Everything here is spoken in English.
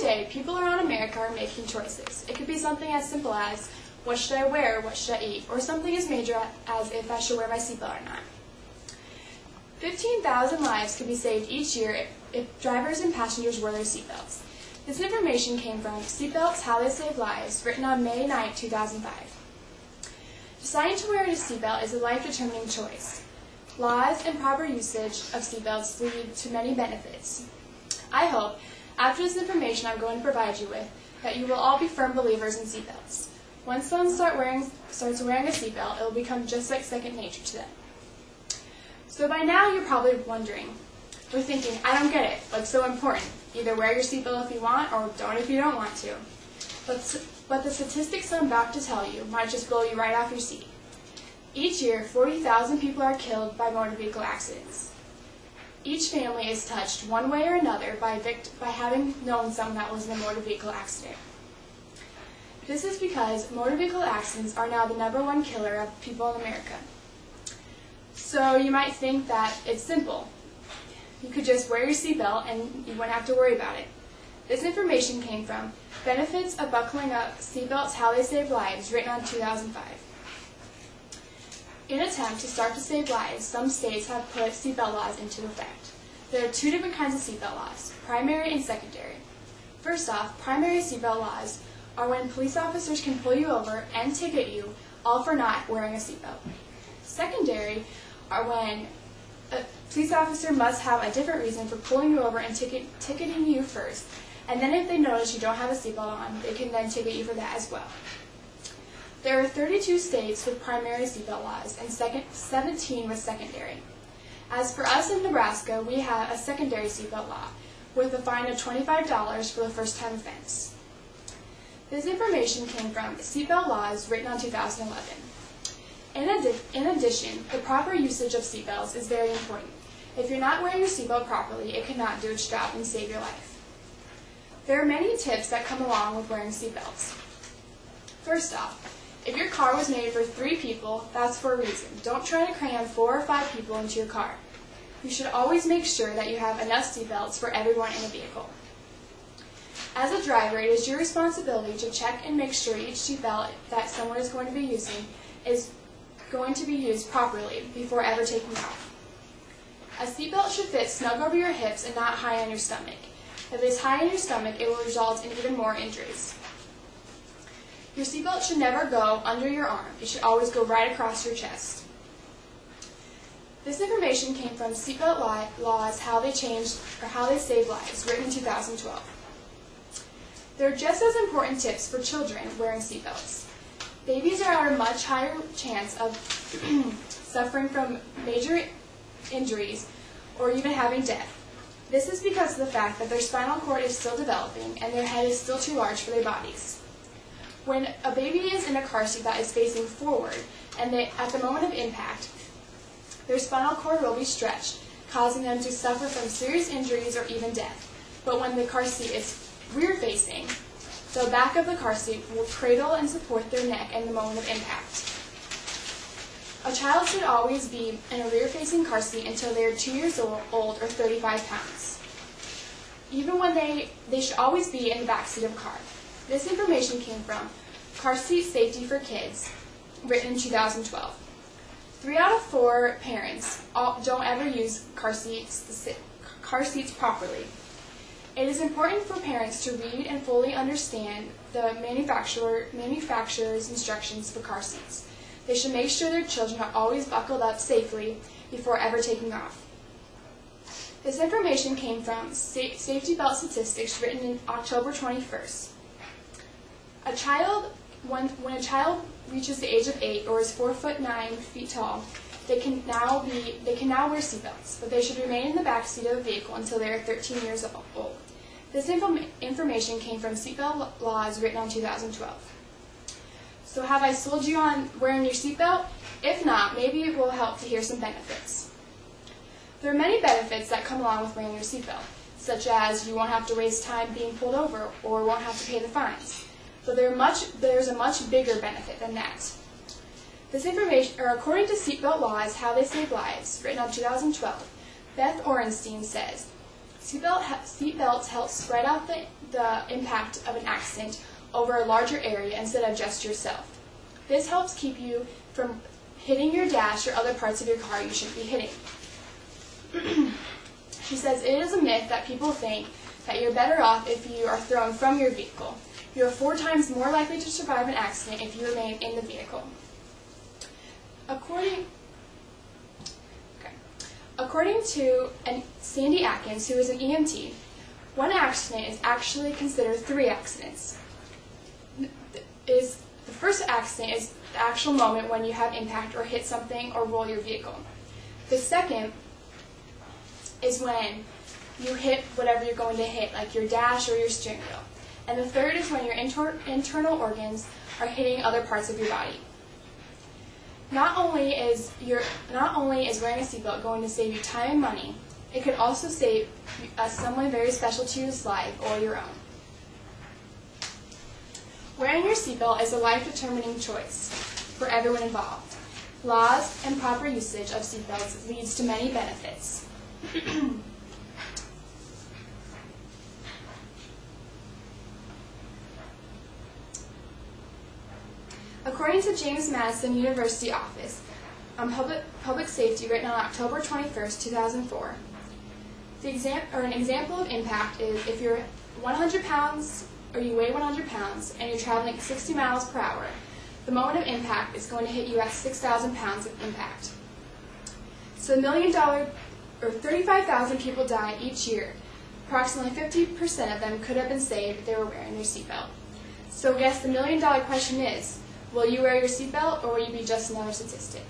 Today, people around America are making choices. It could be something as simple as, what should I wear, what should I eat, or something as major as if I should wear my seatbelt or not. 15,000 lives could be saved each year if drivers and passengers wear their seatbelts. This information came from Seatbelts, How They Save Lives, written on May 9, 2005. Deciding to wear a seatbelt is a life-determining choice. Laws and proper usage of seatbelts lead to many benefits. I hope, after this information I'm going to provide you with, that you will all be firm believers in seatbelts. Once someone starts wearing a seatbelt, it will become just like second nature to them. So by now you're probably wondering, or thinking, I don't get it, what's so important? Either wear your seatbelt if you want, or don't if you don't want to. But the statistics I'm about to tell you might just blow you right off your seat. Each year, 40,000 people are killed by motor vehicle accidents. Each family is touched one way or another by having known someone that was in a motor vehicle accident. This is because motor vehicle accidents are now the #1 killer of people in America. So you might think that it's simple. You could just wear your seatbelt and you wouldn't have to worry about it. This information came from Benefits of Buckling Up, Seatbelts, How They Save Lives, written on 2005. In an attempt to start to save lives, some states have put seatbelt laws into effect. There are 2 different kinds of seatbelt laws, primary and secondary. First off, primary seatbelt laws are when police officers can pull you over and ticket you, all for not wearing a seatbelt. Secondary are when a police officer must have a different reason for pulling you over and ticketing you first, and then if they notice you don't have a seatbelt on, they can then ticket you for that as well. There are 32 states with primary seatbelt laws and 17 with secondary. As for us in Nebraska, we have a secondary seatbelt law with a fine of $25 for the first-time offense. This information came from Seatbelt Laws, written on 2011. In addition, the proper usage of seatbelts is very important. If you're not wearing your seatbelt properly, it cannot do its job and save your life. There are many tips that come along with wearing seatbelts. First off, if your car was made for 3 people, that's for a reason. Don't try to cram 4 or 5 people into your car. You should always make sure that you have enough seatbelts for everyone in a vehicle. As a driver, it is your responsibility to check and make sure each seatbelt that someone is going to be using is going to be used properly before ever taking off. A seatbelt should fit snug over your hips and not high on your stomach. If it is high on your stomach, it will result in even more injuries. Your seatbelt should never go under your arm. It should always go right across your chest. This information came from Seatbelt Laws, How They Save Lives, written in 2012. There are just as important tips for children wearing seatbelts. Babies are at a much higher chance of suffering from major injuries or even having death. This is because of the fact that their spinal cord is still developing and their head is still too large for their bodies. When a baby is in a car seat that is facing forward and at the moment of impact, their spinal cord will be stretched, causing them to suffer from serious injuries or even death. But when the car seat is rear-facing, the back of the car seat will cradle and support their neck in the moment of impact. A child should always be in a rear-facing car seat until they are 2 years old or 35 pounds. Even when they should always be in the back seat of a car. This information came from Car Seat Safety for Kids, written in 2012. 3 out of 4 parents don't ever use car seats properly. It is important for parents to read and fully understand the manufacturer's instructions for car seats. They should make sure their children are always buckled up safely before ever taking off. This information came from Safety Belt Statistics, written in October 21st. When a child reaches the age of 8 or is 4'9" tall, they can now wear seatbelts, but they should remain in the back seat of the vehicle until they are 13 years old. This information came from Seatbelt Laws, written on 2012. So have I sold you on wearing your seatbelt? If not, maybe it will help to hear some benefits. There are many benefits that come along with wearing your seatbelt, such as you won't have to waste time being pulled over or won't have to pay the fines. But there's a much bigger benefit than that. This information, according to Seatbelt Laws, How They Save Lives, written on 2012, Beth Orenstein says, Seatbelts help spread out the impact of an accident over a larger area instead of just yourself. This helps keep you from hitting your dash or other parts of your car you shouldn't be hitting. She says it is a myth that people think that you're better off if you are thrown from your vehicle. You are 4 times more likely to survive an accident if you remain in the vehicle. According to Sandy Atkins, who is an EMT, one accident is actually considered 3 accidents. The first accident is the actual moment when you have impact or hit something or roll your vehicle. The second is when you hit whatever you're going to hit, like your dash or your steering wheel. And the third is when your internal organs are hitting other parts of your body. Not only is wearing a seatbelt going to save you time and money, it could also save someone very special to your life or your own. Wearing your seatbelt is a life-determining choice for everyone involved. Laws and proper usage of seatbelts leads to many benefits. According to James Madison University Office on Public Safety, written on October 21st, 2004, an example of impact is if you're 100 pounds or you weigh 100 pounds and you're traveling 60 miles per hour, the moment of impact is going to hit you at 6,000 pounds of impact. So $1 million or 35,000 people die each year. Approximately 50% of them could have been saved if they were wearing their seatbelt. So I guess the $1 million question is, will you wear your seatbelt or will you be just another statistic?